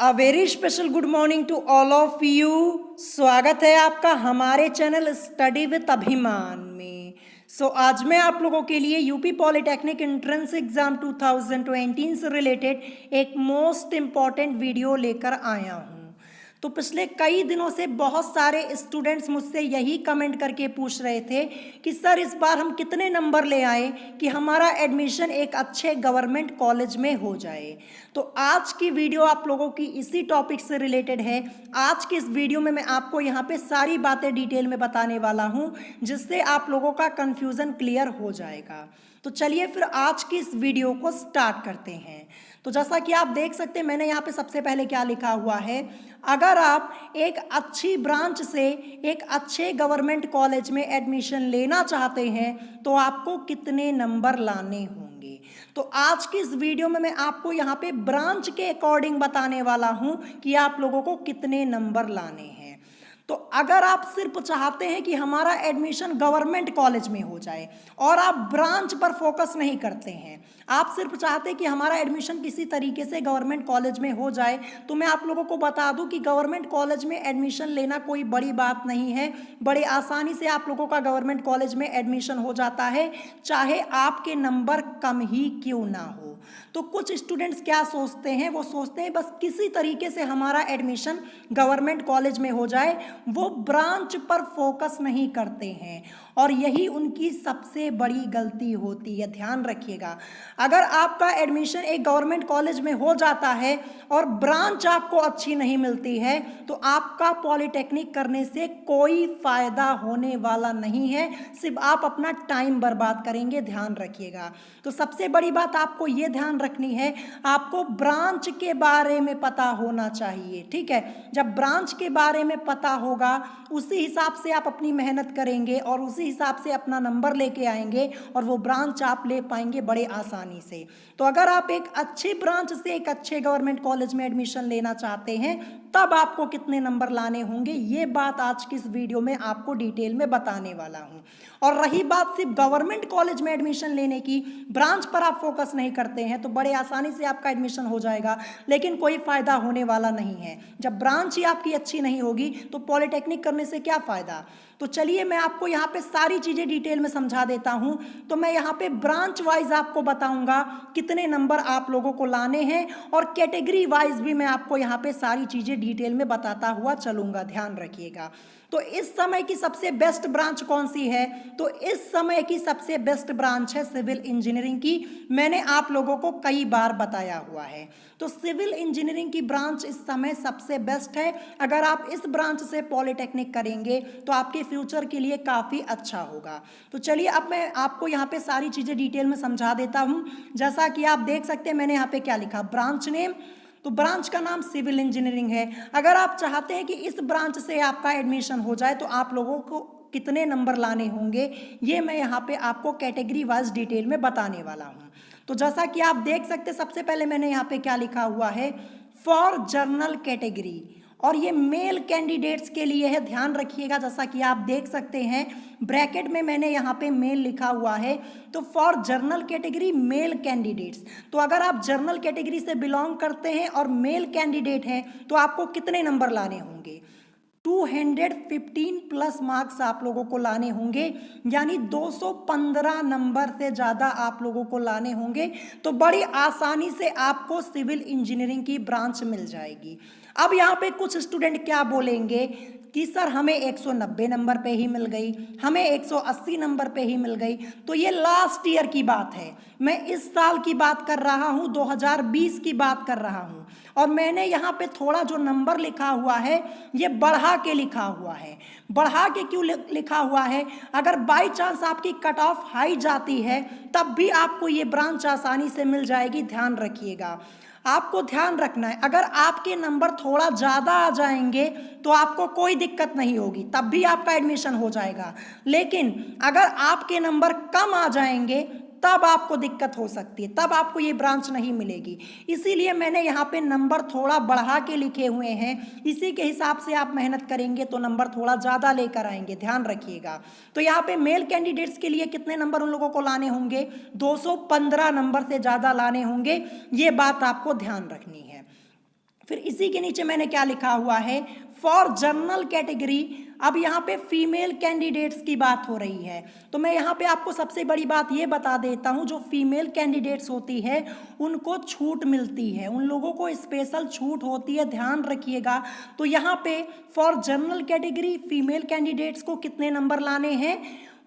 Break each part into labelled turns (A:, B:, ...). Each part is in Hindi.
A: A very special good morning to all of you. स्वागत है आपका हमारे चैनल स्टडी विद अभिमान में। आज मैं आप लोगों के लिए यूपी पॉलिटेक्निक एंट्रेंस एग्जाम 2020 से रिलेटेड एक मोस्ट इम्पॉर्टेंट वीडियो लेकर आया हूँ। तो पिछले कई दिनों से बहुत सारे स्टूडेंट्स मुझसे यही कमेंट करके पूछ रहे थे कि सर इस बार हम कितने नंबर ले आए कि हमारा एडमिशन एक अच्छे गवर्नमेंट कॉलेज में हो जाए। तो आज की वीडियो आप लोगों की इसी टॉपिक से रिलेटेड है। आज की इस वीडियो में मैं आपको यहाँ पे सारी बातें डिटेल में बताने वाला हूँ जिससे आप लोगों का कन्फ्यूज़न क्लियर हो जाएगा। तो चलिए फिर आज की इस वीडियो को स्टार्ट करते हैं। तो जैसा कि आप देख सकते हैं मैंने यहाँ पे सबसे पहले क्या लिखा हुआ है, अगर आप एक अच्छी ब्रांच से एक अच्छे गवर्नमेंट कॉलेज में एडमिशन लेना चाहते हैं तो आपको कितने नंबर लाने होंगे। तो आज की इस वीडियो में मैं आपको यहाँ पे ब्रांच के अकॉर्डिंग बताने वाला हूँ कि आप लोगों को कितने नंबर लाने हैं। तो अगर आप सिर्फ चाहते हैं कि हमारा एडमिशन गवर्नमेंट कॉलेज में हो जाए और आप ब्रांच पर फोकस नहीं करते हैं, आप सिर्फ चाहते हैं कि हमारा एडमिशन किसी तरीके से गवर्नमेंट कॉलेज में हो जाए, तो मैं आप लोगों को बता दूं कि गवर्नमेंट कॉलेज में एडमिशन लेना कोई बड़ी बात नहीं है। बड़े आसानी से आप लोगों का गवर्नमेंट कॉलेज में एडमिशन हो जाता है, चाहे आपके नंबर कम ही क्यों ना हो। तो कुछ स्टूडेंट्स क्या सोचते हैं, वो सोचते हैं बस किसी तरीके से हमारा एडमिशन गवर्नमेंट कॉलेज में हो जाए, वो ब्रांच पर फोकस नहीं करते हैं और यही उनकी सबसे बड़ी गलती होती है। ध्यान रखिएगा, अगर आपका एडमिशन एक गवर्नमेंट कॉलेज में हो जाता है और ब्रांच आपको अच्छी नहीं मिलती है तो आपका पॉलिटेक्निक करने से कोई फायदा होने वाला नहीं है, सिर्फ आप अपना टाइम बर्बाद करेंगे। ध्यान रखिएगा। तो सबसे बड़ी बात आपको ये ध्यान रखनी है, आपको ब्रांच के बारे में पता होना चाहिए। ठीक है, जब ब्रांच के बारे में पता होगा उसी हिसाब से आप अपनी मेहनत करेंगे और उसी हिसाब से अपना नंबर लेके आएंगे और वो ब्रांच आप ले पाएंगे बड़े आसानी से। तो अगर आप एक अच्छी ब्रांच से एक अच्छे गवर्नमेंट कॉलेज में एडमिशन लेना चाहते हैं तब आपको कितने नंबर लाने होंगे, ये बात आज की इस वीडियो में आपको डिटेल में बताने वाला हूं। और रही बात सिर्फ गवर्नमेंट कॉलेज में एडमिशन लेने की, ब्रांच पर आप फोकस नहीं करते हैं तो बड़े आसानी से आपका एडमिशन हो जाएगा लेकिन कोई फायदा होने वाला नहीं है। जब ब्रांच ही आपकी अच्छी नहीं होगी तो पॉलिटेक्निक करने से क्या फायदा। तो चलिए मैं आपको यहाँ पे सारी चीज़ें डिटेल में समझा देता हूँ। तो मैं यहाँ पे ब्रांच वाइज आपको बताऊँगा कितने नंबर आप लोगों को लाने हैं और कैटेगरी वाइज भी मैं आपको यहाँ पे सारी चीज़ें डिटेल में बताता हुआ चलूँगा। ध्यान रखिएगा। तो इस समय की सबसे बेस्ट ब्रांच कौन सी है, तो इस समय की सबसे बेस्ट ब्रांच है सिविल इंजीनियरिंग की। मैंने आप लोगों को कई बार बताया हुआ है। तो सिविल इंजीनियरिंग की ब्रांच इस समय सबसे बेस्ट है। अगर आप इस ब्रांच से पॉलिटेक्निक करेंगे तो आपके फ्यूचर के लिए काफ़ी अच्छा होगा। तो चलिए अब मैं आपको यहाँ पे सारी चीज़ें डिटेल में समझा देता हूँ। जैसा कि आप देख सकते हैं मैंने यहाँ पे क्या लिखा, ब्रांच नेम। तो ब्रांच का नाम सिविल इंजीनियरिंग है। अगर आप चाहते हैं कि इस ब्रांच से आपका एडमिशन हो जाए तो आप लोगों को कितने नंबर लाने होंगे, ये मैं यहाँ पे आपको कैटेगरी वाइज डिटेल में बताने वाला हूँ। तो जैसा कि आप देख सकते हैं सबसे पहले मैंने यहाँ पे क्या लिखा हुआ है, फॉर जर्नल कैटेगरी, और ये मेल कैंडिडेट्स के लिए है। ध्यान रखिएगा, जैसा कि आप देख सकते हैं ब्रैकेट में मैंने यहाँ पे मेल लिखा हुआ है। तो for general category male candidates, तो अगर आप जर्नल कैटेगरी से बिलोंग करते हैं और मेल कैंडिडेट हैं तो आपको कितने नंबर लाने होंगे, 215 प्लस मार्क्स आप लोगों को लाने होंगे, यानी 215 नंबर से ज़्यादा आप लोगों को लाने होंगे। तो बड़ी आसानी से आपको सिविल इंजीनियरिंग की ब्रांच मिल जाएगी। अब यहाँ पे कुछ स्टूडेंट क्या बोलेंगे कि सर हमें 190 नंबर पे ही मिल गई, हमें 180 नंबर पे ही मिल गई। तो ये लास्ट ईयर की बात है, मैं इस साल की बात कर रहा हूँ, 2020 की बात कर रहा हूँ। और मैंने यहाँ पे थोड़ा जो नंबर लिखा हुआ है ये बढ़ा के लिखा हुआ है। बढ़ा के क्यों लिखा हुआ है, अगर बाई चांस आपकी कट ऑफ हाई जाती है तब भी आपको ये ब्रांच आसानी से मिल जाएगी। ध्यान रखिएगा, आपको ध्यान रखना है, अगर आपके नंबर थोड़ा ज़्यादा आ जाएंगे तो आपको कोई दिक्कत नहीं होगी, तब भी आपका एडमिशन हो जाएगा। लेकिन अगर आपके नंबर कम आ जाएंगे तब आपको दिक्कत हो सकती है, तब आपको ये ब्रांच नहीं मिलेगी। इसीलिए मैंने यहाँ पे नंबर थोड़ा बढ़ा के लिखे हुए हैं, इसी के हिसाब से आप मेहनत करेंगे तो नंबर थोड़ा ज़्यादा लेकर आएंगे। ध्यान रखिएगा। तो यहाँ पे मेल कैंडिडेट्स के लिए कितने नंबर उन लोगों को लाने होंगे, 215 नंबर से ज़्यादा लाने होंगे, ये बात आपको ध्यान रखनी है। फिर इसी के नीचे मैंने क्या लिखा हुआ है, फॉर जनरल कैटेगरी। अब यहाँ पे फीमेल कैंडिडेट्स की बात हो रही है, तो मैं यहाँ पे आपको सबसे बड़ी बात ये बता देता हूँ, जो फीमेल कैंडिडेट्स होती है उनको छूट मिलती है, उन लोगों को स्पेशल छूट होती है, ध्यान रखिएगा। तो यहाँ पे for general category female candidates को कितने नंबर लाने हैं,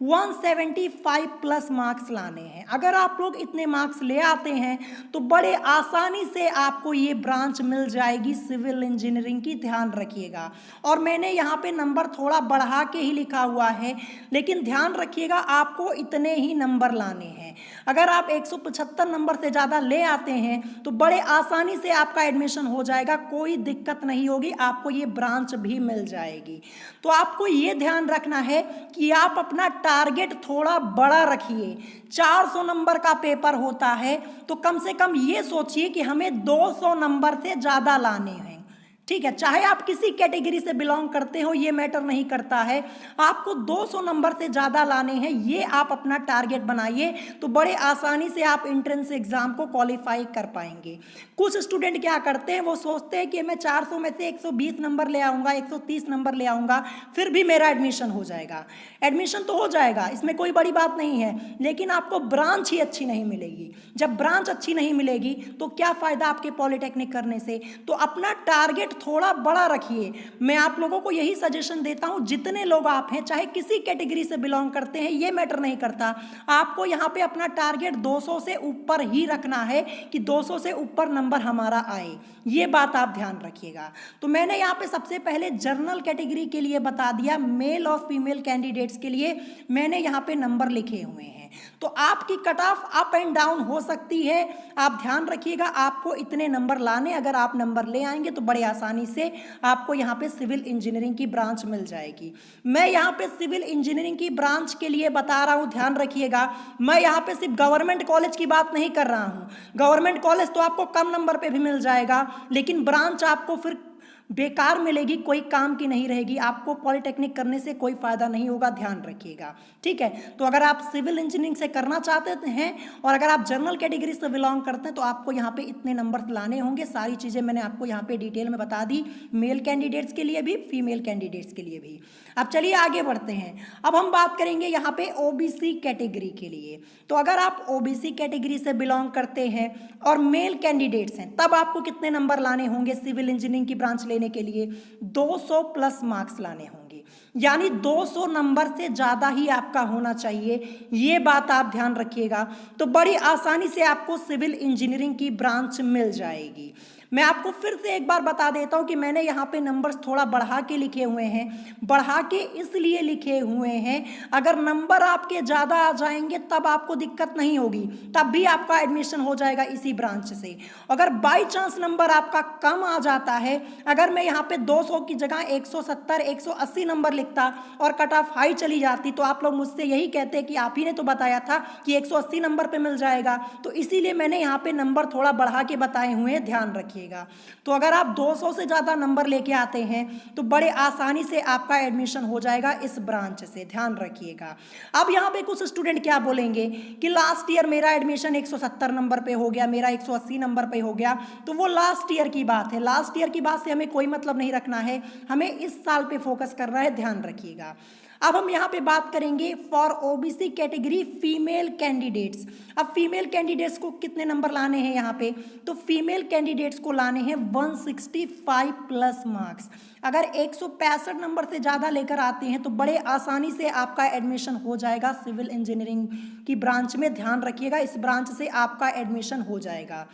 A: 175 प्लस मार्क्स लाने हैं। अगर आप लोग इतने मार्क्स ले आते हैं तो बड़े आसानी से आपको ये ब्रांच मिल जाएगी सिविल इंजीनियरिंग की, ध्यान रखिएगा। और मैंने यहाँ पे नंबर थोड़ा बढ़ा के ही लिखा हुआ है, लेकिन ध्यान रखिएगा आपको इतने ही नंबर लाने हैं। अगर आप 175 नंबर से ज़्यादा ले आते हैं तो बड़े आसानी से आपका एडमिशन हो जाएगा, कोई दिक्कत नहीं होगी, आपको ये ब्रांच भी मिल जाएगी। तो आपको ये ध्यान रखना है कि आप अपना टारगेट थोड़ा बड़ा रखिए। 400 नंबर का पेपर होता है तो कम से कम ये सोचिए कि हमें 200 नंबर से ज़्यादा लाने हैं, ठीक है। चाहे आप किसी कैटेगरी से बिलोंग करते हो, ये मैटर नहीं करता है, आपको 200 नंबर से ज़्यादा लाने हैं, ये आप अपना टारगेट बनाइए, तो बड़े आसानी से आप एंट्रेंस एग्ज़ाम को क्वालिफाई कर पाएंगे। कुछ स्टूडेंट क्या करते हैं, वो सोचते हैं कि मैं 400 में से 120 नंबर ले आऊँगा, 130 नंबर ले आऊँगा, फिर भी मेरा एडमिशन हो जाएगा। एडमिशन तो हो जाएगा, इसमें कोई बड़ी बात नहीं है, लेकिन आपको ब्रांच ही अच्छी नहीं मिलेगी। जब ब्रांच अच्छी नहीं मिलेगी तो क्या फ़ायदा आपके पॉलिटेक्निक करने से। तो अपना टारगेट थोड़ा बड़ा रखिए। मैं आप लोगों को यही सजेशन देता हूं, जितने लोग आप हैं, चाहे किसी कैटेगरी से बिलोंग करते हैं, ये मैटर नहीं करता, आपको यहाँ पे अपना टारगेट 200 से ऊपर ही रखना है कि 200 से ऊपर नंबर हमारा आए, ये बात आप ध्यान रखिएगा। तो मैंने यहाँ पे सबसे पहले जनरल कैटेगरी के लिए बता दिया, मेल और फीमेल कैंडिडेट्स के लिए मैंने यहाँ पे नंबर लिखे हुए हैं। तो आपकी cut off up and down हो सकती है, आप ध्यान रखिएगा, आपको इतने नंबर लाने, अगर आप नंबर ले आएंगे तो बड़े आसानी से आपको यहाँ पे सिविल इंजीनियरिंग की ब्रांच मिल जाएगी। मैं यहाँ पे सिविल इंजीनियरिंग की ब्रांच के लिए बता रहा हूँ, ध्यान रखिएगा। मैं यहाँ पे सिर्फ गवर्नमेंट कॉलेज की बात नहीं कर रहा हूँ, गवर्नमेंट कॉलेज तो आपको कम नंबर पे भी मिल जाएगा, लेकिन ब्रांच आपको फिर बेकार मिलेगी, कोई काम की नहीं रहेगी, आपको पॉलिटेक्निक करने से कोई फायदा नहीं होगा, ध्यान रखिएगा, ठीक है। तो अगर आप सिविल इंजीनियरिंग से करना चाहते हैं और अगर आप जनरल कैटेगरी से बिलोंग करते हैं तो आपको यहाँ पे इतने नंबर लाने होंगे। सारी चीज़ें मैंने आपको यहाँ पे डिटेल में बता दी, मेल कैंडिडेट्स के लिए भी, फीमेल कैंडिडेट्स के लिए भी। अब चलिए आगे बढ़ते हैं। अब हम बात करेंगे यहाँ पे ओबीसी कैटेगरी के लिए। तो अगर आप ओबीसी कैटेगरी से बिलोंग करते हैं और मेल कैंडिडेट्स हैं, तब आपको कितने नंबर लाने होंगे सिविल इंजीनियरिंग की ब्रांच लेने के लिए, 200 प्लस मार्क्स लाने होंगे, यानी 200 नंबर से ज़्यादा ही आपका होना चाहिए, ये बात आप ध्यान रखिएगा। तो बड़ी आसानी से आपको सिविल इंजीनियरिंग की ब्रांच मिल जाएगी। मैं आपको फिर से एक बार बता देता हूँ कि मैंने यहाँ पे नंबर्स थोड़ा बढ़ा के लिखे हुए हैं, बढ़ा के इसलिए लिखे हुए हैं, अगर नंबर आपके ज़्यादा आ जाएंगे तब आपको दिक्कत नहीं होगी, तब भी आपका एडमिशन हो जाएगा इसी ब्रांच से। अगर बाई चांस नंबर आपका कम आ जाता है, अगर मैं यहाँ पे 200 की जगह 170 180 नंबर लिखता और कट ऑफ हाई चली जाती, तो आप लोग मुझसे यही कहते कि आप ही ने तो बताया था कि 180 नंबर पे मिल जाएगा, तो इसीलिए मैंने यहाँ पे नंबर थोड़ा बढ़ा के बताए हुए हैं, ध्यान रखिए। तो अगर आप 200 से ज़्यादा नंबर लेके आते हैं तो बड़े आसानी से आपका एडमिशन हो जाएगा इस ब्रांच से, ध्यान रखिएगा। अब यहाँ पे कुछ स्टूडेंट क्या बोलेंगे कि लास्ट ईयर मेरा एडमिशन 170 नंबर पे हो गया, मेरा 180 नंबर पे हो गया, तो वो लास्ट ईयर की बात है, लास्ट ईयर की बात से हमें कोई मतलब नहीं रखना है, हमें इस साल पे फोकस करना है, ध्यान रखिएगा। अब हम यहाँ पे बात करेंगे for OBC category female candidates. अब फीमेल कैंडिडेट्स को कितने नंबर लाने हैं यहाँ पे, तो फीमेल कैंडिडेट्स को लाने हैं 165 प्लस मार्क्स। अगर 165 नंबर से ज़्यादा लेकर आते हैं तो बड़े आसानी से आपका एडमिशन हो जाएगा सिविल इंजीनियरिंग की ब्रांच में, ध्यान रखिएगा, इस ब्रांच से आपका एडमिशन हो जाएगा।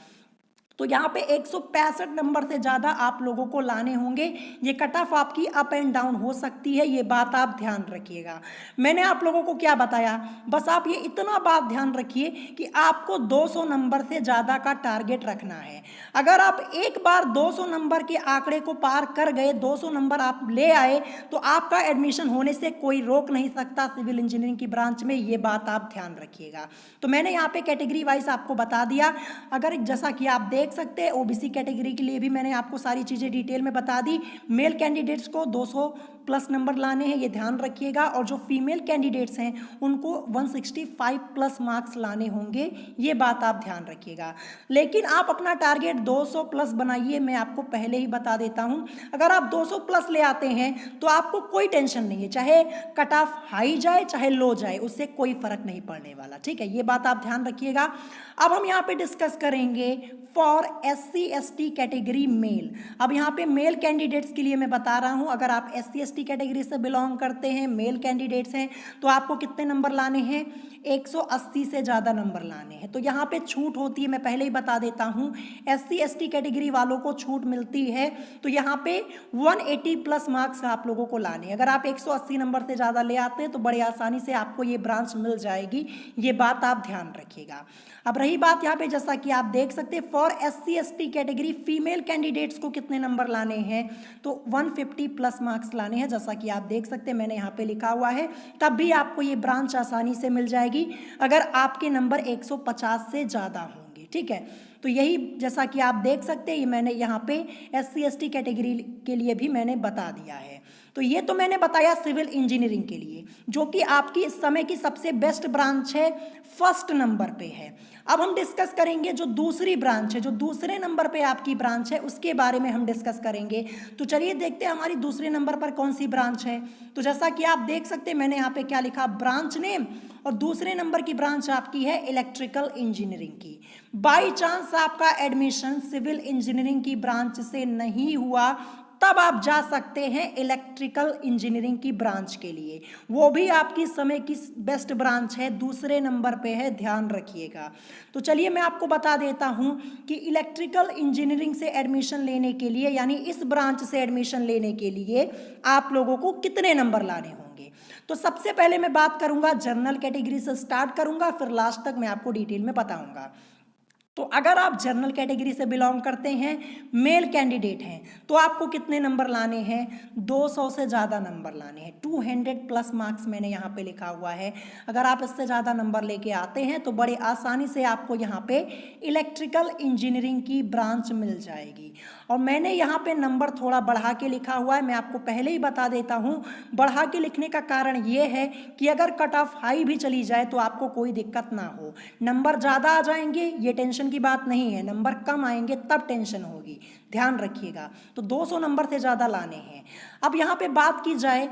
A: तो यहाँ पे 165 नंबर से ज़्यादा आप लोगों को लाने होंगे, ये कट ऑफ आपकी अप एंड डाउन हो सकती है, ये बात आप ध्यान रखिएगा। मैंने आप लोगों को क्या बताया, बस आप ये इतना बात ध्यान रखिए कि आपको 200 नंबर से ज़्यादा का टारगेट रखना है। अगर आप एक बार 200 नंबर के आंकड़े को पार कर गए, 200 नंबर आप ले आए, तो आपका एडमिशन होने से कोई रोक नहीं सकता सिविल इंजीनियरिंग की ब्रांच में, ये बात आप ध्यान रखिएगा। तो मैंने यहाँ पे कैटेगरी वाइज आपको बता दिया। अगर जैसा कि आप देख देख सकते हैं ओबीसी कैटेगरी के लिए भी मैंने आपको सारी चीज़ें डिटेल में बता दी। मेल कैंडिडेट्स को 200 प्लस नंबर लाने हैं, ये ध्यान रखिएगा, और जो फीमेल कैंडिडेट्स हैं उनको 165 प्लस मार्क्स लाने होंगे, ये बात आप ध्यान रखिएगा। लेकिन आप अपना टारगेट 200 प्लस बनाइए, मैं आपको पहले ही बता देता हूँ। अगर आप 200 प्लस ले आते हैं तो आपको कोई टेंशन नहीं है, चाहे कट ऑफ हाई जाए चाहे लो जाए, उससे कोई फर्क नहीं पड़ने वाला, ठीक है, ये बात आप ध्यान रखिएगा। अब हम यहाँ पे डिस्कस करेंगे for SC ST category mail. अब यहाँ पे मेल कैंडिडेट्स के लिए मैं बता रहा हूँ, अगर आप SC ST कैटेगरी से बिलोंग करते हैं, मेल कैंडिडेट्स हैं, तो आपको कितने नंबर लाने हैं, 180 से ज़्यादा नंबर लाने हैं। तो यहाँ पे छूट होती है, मैं पहले ही बता देता हूँ, SC ST कैटेगरी वालों को छूट मिलती है, तो यहाँ पे 180 प्लस मार्क्स आप लोगों को लाने हैं। अगर आप 180 नंबर से ज़्यादा ले आते हैं तो बड़े आसानी से आपको ये ब्रांच मिल जाएगी, ये बात आप ध्यान रखिएगा। अब रही बात यहाँ पे, जैसा कि आप देख सकते हैं for SC ST category female candidates को कितने नंबर लाने हैं, तो 150 प्लस मार्क्स लाने हैं, जैसा कि आप देख सकते हैं मैंने यहाँ पे लिखा हुआ है, तब भी आपको ये ब्रांच आसानी से मिल जाएगी अगर आपके नंबर 150 से ज़्यादा होंगे, ठीक है। तो यही जैसा कि आप देख सकते हैं, ये मैंने यहाँ पे SC ST कैटेगरी के लिए भी मैंने बता दिया है। तो ये तो मैंने बताया सिविल इंजीनियरिंग के लिए, जो कि आपकी इस समय की सबसे बेस्ट ब्रांच है, फर्स्ट नंबर पे है। अब हम डिस्कस करेंगे जो दूसरी ब्रांच है, जो दूसरे नंबर पे आपकी ब्रांच है, उसके बारे में हम डिस्कस करेंगे। तो चलिए देखते हैं हमारी दूसरे नंबर पर कौन सी ब्रांच है। तो जैसा कि आप देख सकते हैं मैंने यहाँ पे क्या लिखा, ब्रांच नेम, और दूसरे नंबर की ब्रांच आपकी है इलेक्ट्रिकल इंजीनियरिंग की। बाई चांस आपका एडमिशन सिविल इंजीनियरिंग की ब्रांच से नहीं हुआ, तब आप जा सकते हैं इलेक्ट्रिकल इंजीनियरिंग की ब्रांच के लिए, वो भी आपकी समय की बेस्ट ब्रांच है, दूसरे नंबर पे है, ध्यान रखिएगा। तो चलिए मैं आपको बता देता हूं कि इलेक्ट्रिकल इंजीनियरिंग से एडमिशन लेने के लिए, यानी इस ब्रांच से एडमिशन लेने के लिए आप लोगों को कितने नंबर लाने होंगे। तो सबसे पहले मैं बात करूंगा जनरल कैटेगरी से स्टार्ट करूंगा, फिर लास्ट तक मैं आपको डिटेल में बताऊंगा। तो अगर आप जनरल कैटेगरी से बिलोंग करते हैं, मेल कैंडिडेट हैं, तो आपको कितने नंबर लाने हैं, 200 से ज़्यादा नंबर लाने हैं, 200 प्लस मार्क्स मैंने यहाँ पे लिखा हुआ है। अगर आप इससे ज़्यादा नंबर लेके आते हैं तो बड़े आसानी से आपको यहाँ पे इलेक्ट्रिकल इंजीनियरिंग की ब्रांच मिल जाएगी। और मैंने यहाँ पे नंबर थोड़ा बढ़ा के लिखा हुआ है, मैं आपको पहले ही बता देता हूँ, बढ़ा के लिखने का कारण ये है कि अगर कट ऑफ हाई भी चली जाए तो आपको कोई दिक्कत ना हो। नंबर ज़्यादा आ जाएंगे ये टेंशन की बात नहीं है, नंबर कम आएंगे तब टेंशन होगी, ध्यान रखिएगा। तो 200 नंबर से ज़्यादा लाने हैं। अब यहाँ पे बात की जाए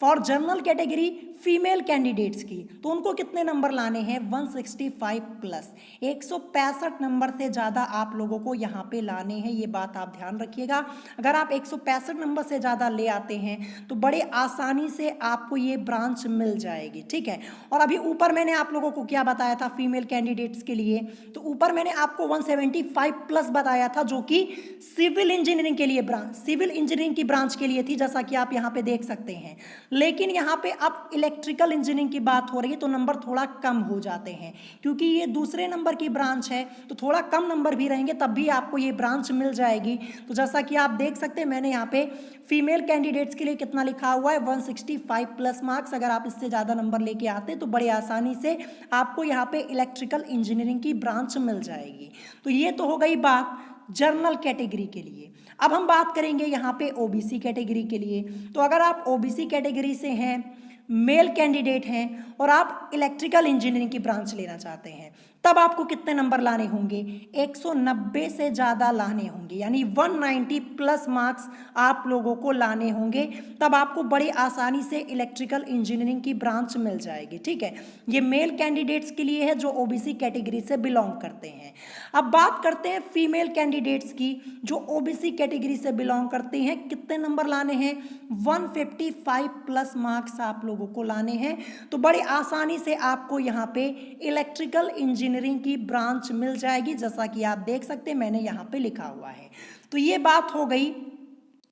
A: for general category female candidates की, तो उनको कितने नंबर लाने हैं, 165 प्लस, 165 नंबर से ज़्यादा आप लोगों को यहाँ पे लाने हैं, ये बात आप ध्यान रखिएगा। अगर आप 165 नंबर से ज़्यादा ले आते हैं तो बड़े आसानी से आपको ये ब्रांच मिल जाएगी, ठीक है। और अभी ऊपर मैंने आप लोगों को क्या बताया था फीमेल कैंडिडेट्स के लिए, तो ऊपर मैंने आपको 175 प्लस बताया था, जो कि सिविल इंजीनियरिंग के लिए ब्रांच, सिविल इंजीनियरिंग की ब्रांच के लिए थी, जैसा कि आप यहाँ पे देख सकते हैं। लेकिन यहाँ पे अब इलेक्ट्रिकल इंजीनियरिंग की बात हो रही है तो नंबर थोड़ा कम हो जाते हैं, क्योंकि ये दूसरे नंबर की ब्रांच है, तो थोड़ा कम नंबर भी रहेंगे तब भी आपको ये ब्रांच मिल जाएगी। तो जैसा कि आप देख सकते हैं मैंने यहाँ पे फीमेल कैंडिडेट्स के लिए कितना लिखा हुआ है, 165 प्लस मार्क्स। अगर आप इससे ज़्यादा नंबर लेके आते तो बड़े आसानी से आपको यहाँ पे इलेक्ट्रिकल इंजीनियरिंग की ब्रांच मिल जाएगी। तो ये तो हो गई बात जनरल कैटेगरी के लिए। अब हम बात करेंगे यहाँ पे ओबीसी कैटेगरी के लिए। तो अगर आप ओबीसी कैटेगरी से हैं, मेल कैंडिडेट हैं और आप इलेक्ट्रिकल इंजीनियरिंग की ब्रांच लेना चाहते हैं, तब आपको कितने नंबर लाने होंगे, 190 से ज़्यादा लाने होंगे, यानी 190 प्लस मार्क्स आप लोगों को लाने होंगे, तब आपको बड़ी आसानी से इलेक्ट्रिकल इंजीनियरिंग की ब्रांच मिल जाएगी, ठीक है। ये मेल कैंडिडेट्स के लिए है जो ओबीसी कैटेगरी से बिलोंग करते हैं। अब बात करते हैं फीमेल कैंडिडेट्स की जो ओबीसी कैटेगरी से बिलोंग करते हैं, कितने नंबर लाने हैं, 155 प्लस मार्क्स आप लोगों को लाने हैं। तो बड़ी आसानी से आपको यहाँ पे इलेक्ट्रिकल इंजीनियरिंग की ब्रांच मिल जाएगी, जैसा कि आप देख सकते हैं मैंने यहाँ पे लिखा हुआ है। तो ये बात हो गई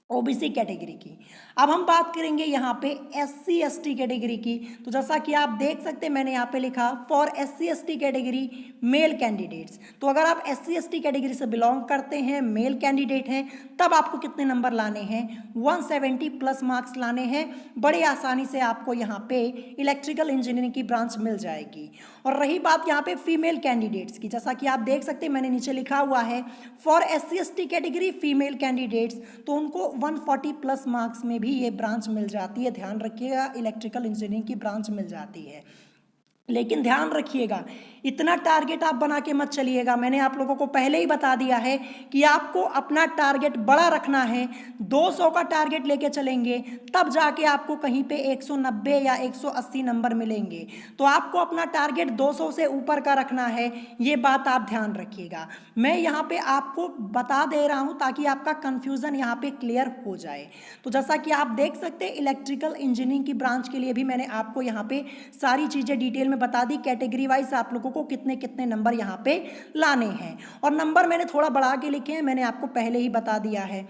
A: ओबीसी कैटेगरी की। अब हम बात करेंगे यहाँ पे एससी एसटी कैटेगरी की। तो जैसा कि आप देख सकते हैं मैंने यहाँ पे लिखा for SC ST category male candidates. तो अगर आप एससी एसटी कैटेगरी से बिलोंग करते हैं, मेल कैंडिडेट हैं, तब आपको कितने नंबर लाने हैं? 170 प्लस मार्क्स लाने हैं। बड़े आसानी से आपको यहाँ पे इलेक्ट्रिकल इंजीनियरिंग की ब्रांच मिल जाएगी। और रही बात यहाँ पे फीमेल कैंडिडेट्स की, जैसा कि आप देख सकते हैं मैंने नीचे लिखा हुआ है for SC ST category female candidates, तो उनको 140 प्लस मार्क्स में भी ये ब्रांच मिल जाती है। ध्यान रखिएगा, इलेक्ट्रिकल इंजीनियरिंग की ब्रांच मिल जाती है। लेकिन ध्यान रखिएगा, इतना टारगेट आप बना के मत चलिएगा। मैंने आप लोगों को पहले ही बता दिया है कि आपको अपना टारगेट बड़ा रखना है। 200 का टारगेट लेके चलेंगे तब जाके आपको कहीं पे 190 या 180 नंबर मिलेंगे। तो आपको अपना टारगेट 200 से ऊपर का रखना है, ये बात आप ध्यान रखिएगा। मैं यहाँ पे आपको बता दे रहा हूँ ताकि आपका कन्फ्यूज़न यहाँ पे क्लियर हो जाए। तो जैसा कि आप देख सकते हैं इलेक्ट्रिकल इंजीनियरिंग की ब्रांच के लिए भी मैंने आपको यहाँ पे सारी चीज़ें डिटेल में बता दी, कैटेगरी वाइज आप लोगों को कितने कितने नंबर यहाँ पे लाने हैं। और नंबर मैंने थोड़ा बढ़ा के लिखे हैं, मैंने आपको पहले ही बता दिया है।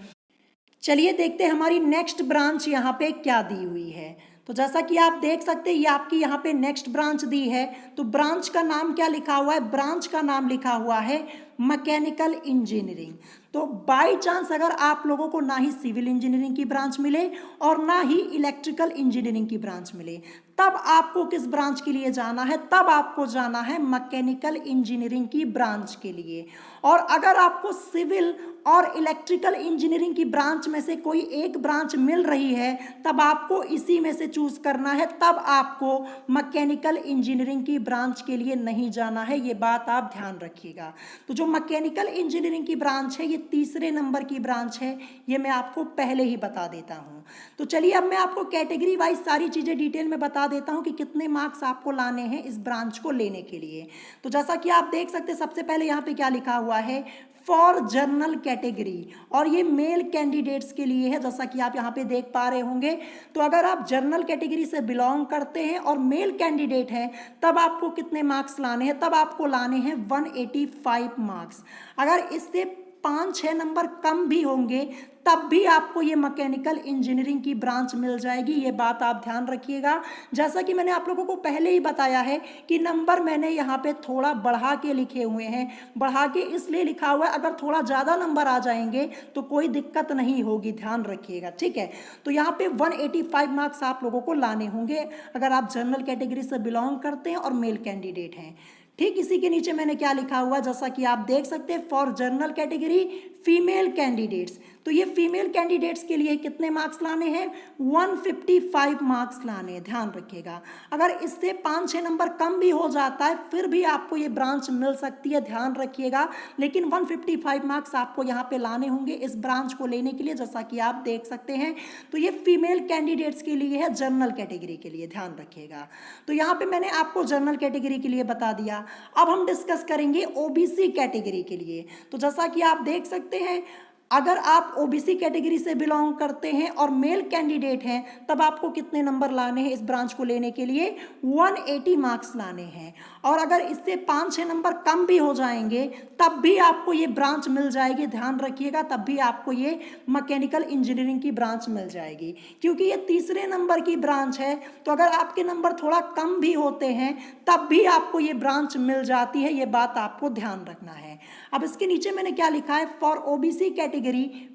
A: चलिए देखते हैं हमारी नेक्स्ट ब्रांच यहाँ पे क्या दी हुई है। तो जैसा कि आप देख सकते हैं ये आपकी यहाँ पे नेक्स्ट ब्रांच दी है। तो ब्रांच का नाम क्या लिखा हुआ है? ब्रांच का नाम लिखा हुआ है मैकेनिकल इंजीनियरिंग। तो बाय चांस अगर आप लोगों को ना ही सिविल इंजीनियरिंग की ब्रांच मिले और ना ही इलेक्ट्रिकल इंजीनियरिंग की ब्रांच मिले, तब आपको किस ब्रांच के लिए जाना है? तब आपको जाना है मैकेनिकल इंजीनियरिंग की ब्रांच के लिए। और अगर आपको सिविल और इलेक्ट्रिकल इंजीनियरिंग की ब्रांच में से कोई एक ब्रांच मिल रही है, तब आपको इसी में से चूज करना है। तब आपको मैकेनिकल इंजीनियरिंग की ब्रांच के लिए नहीं जाना है, ये बात आप ध्यान रखिएगा। तो जो मैकेनिकल इंजीनियरिंग की ब्रांच है ये तीसरे नंबर की ब्रांच है, ये मैं आपको पहले ही बता देता हूँ। तो चलिए अब मैं आपको कैटेगरी वाइज सारी चीज़ें डिटेल में बता देता हूँ कि कितने मार्क्स आपको लाने हैं इस ब्रांच को लेने के लिए। तो जैसा कि आप देख सकते हैं सबसे पहले यहाँ पे क्या लिखा हुआ है, फॉर जनरल कैटेगरी, और ये मेल कैंडिडेट्स के लिए है, जैसा कि आप यहाँ पे देख पा रहे होंगे। तो अगर आप जनरल कैटेगरी से बिलोंग करते हैं और मेल कैंडिडेट हैं, तब आपको कितने मार्क्स लाने हैं? तब आपको लाने हैं 185 मार्क्स। अगर इससे 5-6 नंबर कम भी होंगे तब भी आपको ये मैकेनिकल इंजीनियरिंग की ब्रांच मिल जाएगी, ये बात आप ध्यान रखिएगा। जैसा कि मैंने आप लोगों को पहले ही बताया है कि नंबर मैंने यहाँ पे थोड़ा बढ़ा के लिखे हुए हैं। बढ़ा के इसलिए लिखा हुआ है, अगर थोड़ा ज़्यादा नंबर आ जाएंगे तो कोई दिक्कत नहीं होगी, ध्यान रखिएगा, ठीक है। तो यहाँ पे 185 मार्क्स आप लोगों को लाने होंगे अगर आप जनरल कैटेगरी से बिलोंग करते हैं और मेल कैंडिडेट हैं। ठीक इसी के नीचे मैंने क्या लिखा हुआ, जैसा कि आप देख सकते हैं for general category female candidates. तो ये फीमेल कैंडिडेट्स के लिए कितने मार्क्स लाने हैं? 155 मार्क्स लाने हैं, ध्यान रखिएगा। अगर इससे 5-6 नंबर कम भी हो जाता है फिर भी आपको ये ब्रांच मिल सकती है, ध्यान रखिएगा। लेकिन 155 मार्क्स आपको यहाँ पे लाने होंगे इस ब्रांच को लेने के लिए, जैसा कि आप देख सकते हैं। तो ये फीमेल कैंडिडेट्स के लिए है, जनरल कैटेगरी के लिए, ध्यान रखिएगा। तो यहाँ पे मैंने आपको जनरल कैटेगरी के लिए बता दिया। अब हम डिस्कस करेंगे ओबीसी कैटेगरी के लिए। तो जैसा कि आप देख सकते हैं अगर आप ओबीसी कैटेगरी से बिलोंग करते हैं और मेल कैंडिडेट हैं, तब आपको कितने नंबर लाने हैं इस ब्रांच को लेने के लिए? 180 मार्क्स लाने हैं। और अगर इससे 5-6 नंबर कम भी हो जाएंगे तब भी आपको ये ब्रांच मिल जाएगी, ध्यान रखिएगा। तब भी आपको ये मैकेनिकल इंजीनियरिंग की ब्रांच मिल जाएगी, क्योंकि ये तीसरे नंबर की ब्रांच है। तो अगर आपके नंबर थोड़ा कम भी होते हैं तब भी आपको ये ब्रांच मिल जाती है, ये बात आपको ध्यान रखना है। अब इसके नीचे मैंने क्या लिखा है, for OBC category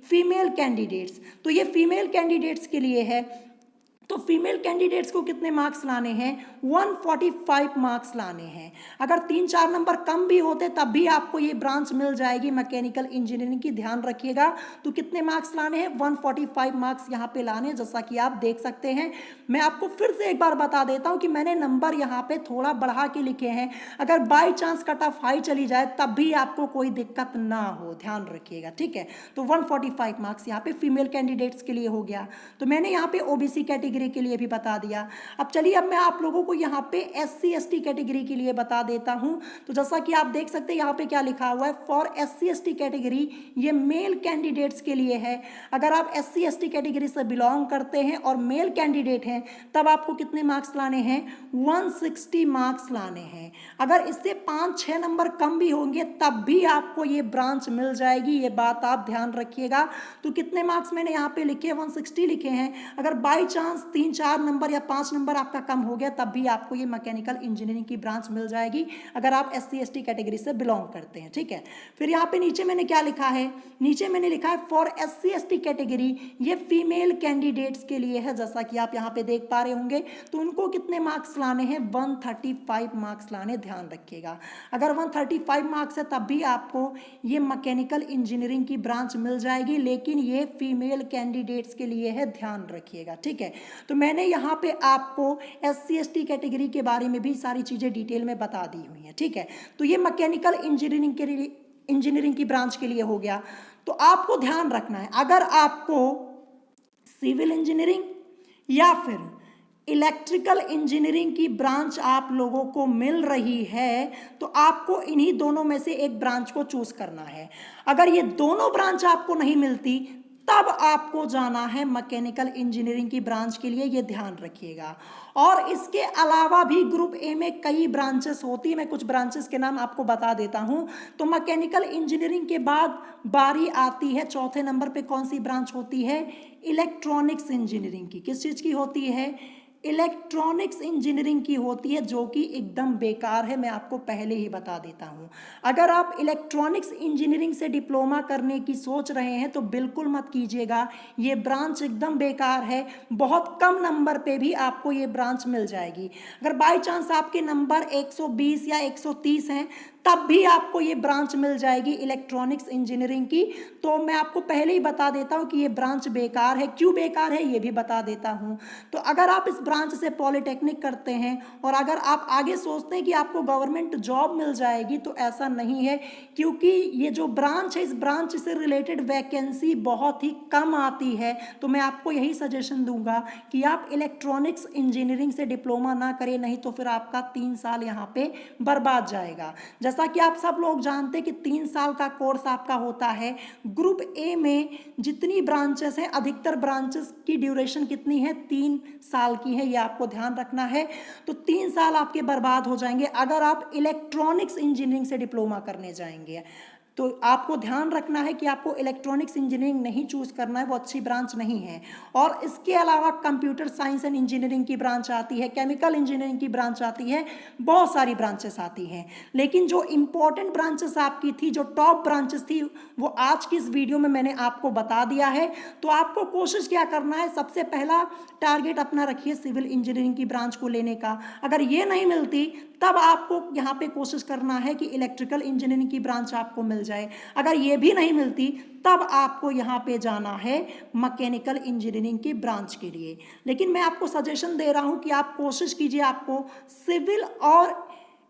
A: female candidates. तो ये फीमेल कैंडिडेट्स के लिए है। तो फीमेल कैंडिडेट्स को कितने मार्क्स लाने हैं? 145 मार्क्स लाने हैं। अगर 3-4 नंबर कम भी होते तब भी आपको ये ब्रांच मिल जाएगी मैकेनिकल इंजीनियरिंग की, ध्यान रखिएगा। तो कितने मार्क्स लाने हैं? 145 मार्क्स यहाँ पे लाने हैं, जैसा कि आप देख सकते हैं। मैं आपको फिर से एक बार बता देता हूँ कि मैंने नंबर यहाँ पे थोड़ा बढ़ा के लिखे हैं। अगर by chance cut off high चली जाए तब भी आपको कोई दिक्कत ना हो, ध्यान रखिएगा, ठीक है। तो 145 मार्क्स यहाँ पे फीमेल कैंडिडेट्स के लिए हो गया। तो मैंने यहाँ पे ओबीसी कैटेगरी कैटेगरी के लिए भी बता दिया। अब चलिए अब मैं आप लोगों को यहाँ पे SC ST कैटेगरी के लिए बता देता हूँ। तो जैसा कि आप देख सकते हैं यहाँ पे क्या लिखा हुआ है, फॉर SC ST कैटेगरी, ये मेल कैंडिडेट्स के लिए है। अगर आप SC ST कैटेगरी से बिलोंग करते हैं और मेल कैंडिडेट हैं तब आपको कितने मार्क्स लाने हैं, 160 मार्क्स लाने हैं। अगर इससे 5-6 नंबर कम भी होंगे तब भी आपको ये ब्रांच मिल जाएगी, ये बात आप ध्यान रखिएगा। तो कितने मार्क्स मैंने यहाँ पे लिखे, 160 लिखे हैं। अगर बाई चांस 3-4 नंबर या 5 नंबर आपका कम हो गया तब भी आपको ये मैकेनिकल इंजीनियरिंग की ब्रांच मिल जाएगी अगर आप SC ST कैटेगरी से बिलोंग करते हैं, ठीक है। फिर यहाँ पे नीचे मैंने क्या लिखा है, नीचे मैंने लिखा है फॉर SC ST कैटेगरी, ये फीमेल कैंडिडेट्स के लिए है, जैसा कि आप यहाँ पे देख पा रहे होंगे। तो उनको कितने मार्क्स लाने हैं, 135 मार्क्स लाने, ध्यान रखिएगा। अगर 135 मार्क्स है तब भी आपको ये मैकेनिकल इंजीनियरिंग की ब्रांच मिल जाएगी, लेकिन ये फीमेल कैंडिडेट्स के लिए है, ध्यान रखिएगा, ठीक है। तो मैंने यहाँ पे आपको SC ST कैटेगरी के बारे में भी सारी चीज़ें डिटेल में बता दी हुई हैं, ठीक है। तो ये मैकेनिकल इंजीनियरिंग की ब्रांच के लिए हो गया। तो आपको ध्यान रखना है, अगर आपको सिविल इंजीनियरिंग या फिर इलेक्ट्रिकल इंजीनियरिंग की ब्रांच आप लोगों को मिल रही है तो आपको इन्हीं दोनों में से एक ब्रांच को चूज करना है। अगर ये दोनों ब्रांच आपको नहीं मिलती तब आपको जाना है मैकेनिकल इंजीनियरिंग की ब्रांच के लिए, ये ध्यान रखिएगा। और इसके अलावा भी ग्रुप ए में कई ब्रांचेस होती है, मैं कुछ ब्रांचेस के नाम आपको बता देता हूं। तो मैकेनिकल इंजीनियरिंग के बाद बारी आती है चौथे नंबर पे, कौन सी ब्रांच होती है, इलेक्ट्रॉनिक्स इंजीनियरिंग की। किस चीज़ की होती है, इलेक्ट्रॉनिक्स इंजीनियरिंग की होती है, जो कि एकदम बेकार है, मैं आपको पहले ही बता देता हूं। अगर आप इलेक्ट्रॉनिक्स इंजीनियरिंग से डिप्लोमा करने की सोच रहे हैं तो बिल्कुल मत कीजिएगा, ये ब्रांच एकदम बेकार है। बहुत कम नंबर पे भी आपको ये ब्रांच मिल जाएगी। अगर बाई चांस आपके नंबर 120 या 130 हैं तब भी आपको ये ब्रांच मिल जाएगी इलेक्ट्रॉनिक्स इंजीनियरिंग की। तो मैं आपको पहले ही बता देता हूँ कि ये ब्रांच बेकार है, क्यों बेकार है ये भी बता देता हूँ। तो अगर आप इस ब्रांच से पॉलिटेक्निक करते हैं और अगर आप आगे सोचते हैं कि आपको गवर्नमेंट जॉब मिल जाएगी तो ऐसा नहीं है, क्योंकि ये जो ब्रांच है इस ब्रांच से रिलेटेड वैकेंसी बहुत ही कम आती है। तो मैं आपको यही सजेशन दूंगा कि आप इलेक्ट्रॉनिक्स इंजीनियरिंग से डिप्लोमा ना करें, नहीं तो फिर आपका 3 साल यहाँ पे बर्बाद जाएगा। जैसा कि आप सब लोग जानते हैं कि 3 साल का कोर्स आपका होता है। ग्रुप ए में जितनी ब्रांचेस हैं अधिकतर ब्रांचेस की ड्यूरेशन कितनी है, 3 साल की है, ये आपको ध्यान रखना है। तो 3 साल आपके बर्बाद हो जाएंगे अगर आप इलेक्ट्रॉनिक्स इंजीनियरिंग से डिप्लोमा करने जाएंगे। तो आपको ध्यान रखना है कि आपको इलेक्ट्रॉनिक्स इंजीनियरिंग नहीं चूज करना है, वो अच्छी ब्रांच नहीं है। और इसके अलावा कंप्यूटर साइंस एंड इंजीनियरिंग की ब्रांच आती है, केमिकल इंजीनियरिंग की ब्रांच आती है, बहुत सारी ब्रांचेस आती हैं। लेकिन जो इंपॉर्टेंट ब्रांचेस आपकी थी, जो टॉप ब्रांचेस थी, वो आज की इस वीडियो में मैंने आपको बता दिया है। तो आपको कोशिश क्या करना है, सबसे पहला टारगेट अपना रखिए सिविल इंजीनियरिंग की ब्रांच को लेने का। अगर ये नहीं मिलती तब आपको यहाँ पे कोशिश करना है कि इलेक्ट्रिकल इंजीनियरिंग की ब्रांच आपको मिल जाए। अगर ये भी नहीं मिलती तब आपको यहाँ पे जाना है मैकेनिकल इंजीनियरिंग की ब्रांच के लिए। लेकिन मैं आपको सजेशन दे रहा हूँ कि आप कोशिश कीजिए आपको सिविल और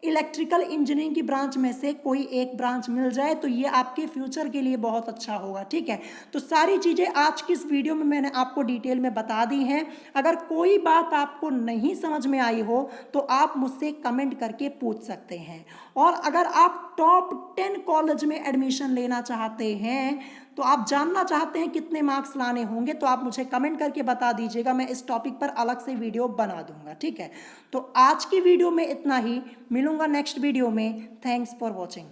A: इलेक्ट्रिकल इंजीनियरिंग की ब्रांच में से कोई एक ब्रांच मिल जाए, तो ये आपके फ्यूचर के लिए बहुत अच्छा होगा, ठीक है। तो सारी चीज़ें आज की इस वीडियो में मैंने आपको डिटेल में बता दी हैं। अगर कोई बात आपको नहीं समझ में आई हो तो आप मुझसे कमेंट करके पूछ सकते हैं। और अगर आप टॉप 10 कॉलेज में एडमिशन लेना चाहते हैं, तो आप जानना चाहते हैं कितने मार्क्स लाने होंगे, तो आप मुझे कमेंट करके बता दीजिएगा, मैं इस टॉपिक पर अलग से वीडियो बना दूंगा, ठीक है। तो आज की वीडियो में इतना ही, मिलूंगा नेक्स्ट वीडियो में। Thanks for watching.